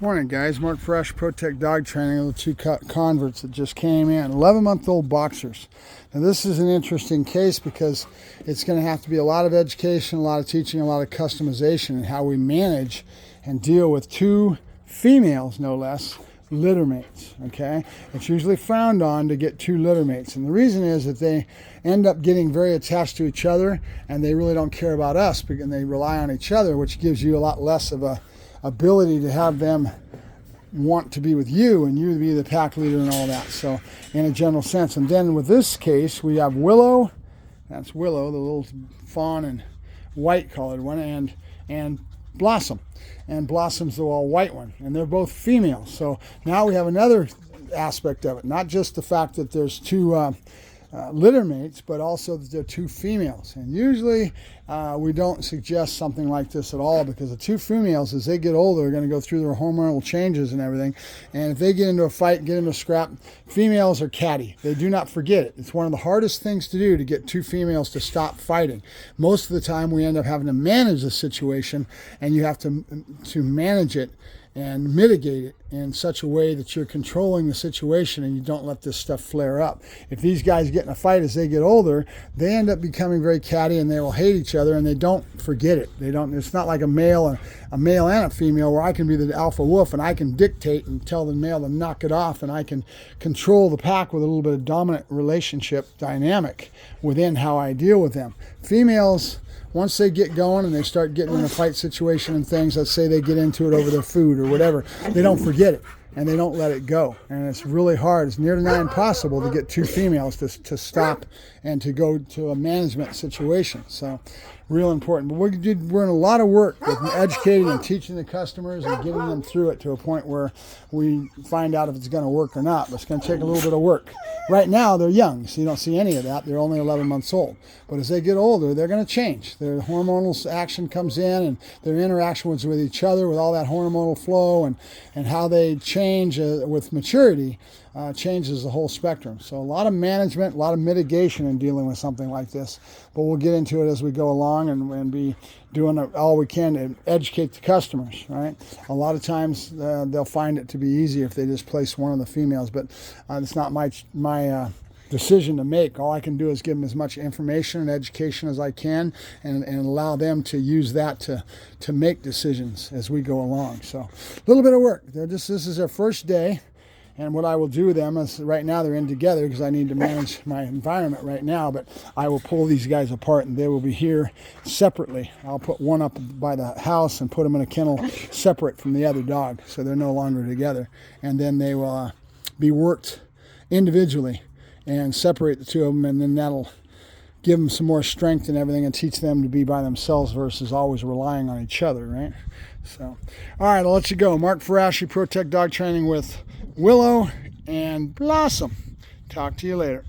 Morning guys, Mark Ferrasci, Protect Dog Training, the two converts that just came in, 11-month-old boxers. Now this is an interesting case because it's going to have to be a lot of education, a lot of teaching, a lot of customization in how we manage and deal with two females, no less, litter mates, okay? It's usually frowned on to get two litter mates, and the reason is that they end up getting very attached to each other and they really don't care about us because they rely on each other, which gives you a lot less of a ability to have them want to be with you and you to be the pack leader and all that, so in a general sense. And then with this case we have Willow, that's Willow, the little fawn and white colored one, and Blossom, and Blossom's the all white one, and they're both females. So now we have another aspect of it, not just the fact that there's two litter mates, but also that they're two females. And usually we don't suggest something like this at all, because the two females, as they get older, are going to go through their hormonal changes and everything, and if they get into a fight, get into a scrap, females are catty. They do not forget it. It's one of the hardest things to do, to get two females to stop fighting. Most of the time we end up having to manage the situation, and you have to manage it and mitigate it in such a way that you're controlling the situation and you don't let this stuff flare up. If these guys get in a fight as they get older, they end up becoming very catty and they will hate each other, and they don't forget it. They don't. It's not like a male and a female where I can be the alpha wolf and I can dictate and tell the male to knock it off, and I can control the pack with a little bit of dominant relationship dynamic within how I deal with them. Females, once they get going and they start getting in a fight situation and things, let's say they get into it over their food or whatever, they don't forget it and they don't let it go. And it's really hard. It's near to nigh impossible to get two females to stop and to go to a management situation. So real important. But we're in a lot of work with educating and teaching the customers and getting them through it to a point where we find out if it's going to work or not. But it's going to take a little bit of work. Right now they're young, so you don't see any of that. They're only 11 months old. But as they get older, they're going to change. Their hormonal action comes in, and their interactions with each other, with all that hormonal flow, and how they change with maturity, changes the whole spectrum. So a lot of management, a lot of mitigation in dealing with something like this. But we'll get into it as we go along and be doing all we can to educate the customers, right? A lot of times they'll find it to be easier if they just place one of the females, but it's not my decision to make. All I can do is give them as much information and education as I can, and allow them to use that to make decisions as we go along. So a little bit of work. This is their first day. And what I will do with them is, right now they're in together because I need to manage my environment right now, but I will pull these guys apart and they will be here separately. I'll put one up by the house and put them in a kennel separate from the other dog, so they're no longer together. And then they will be worked individually and separate the two of them, and then that'll give them some more strength and everything and teach them to be by themselves versus always relying on each other, right? So, all right, I'll let you go. Mark Ferrasci, Protect Dog Training with Willow and Blossom. Talk to you later.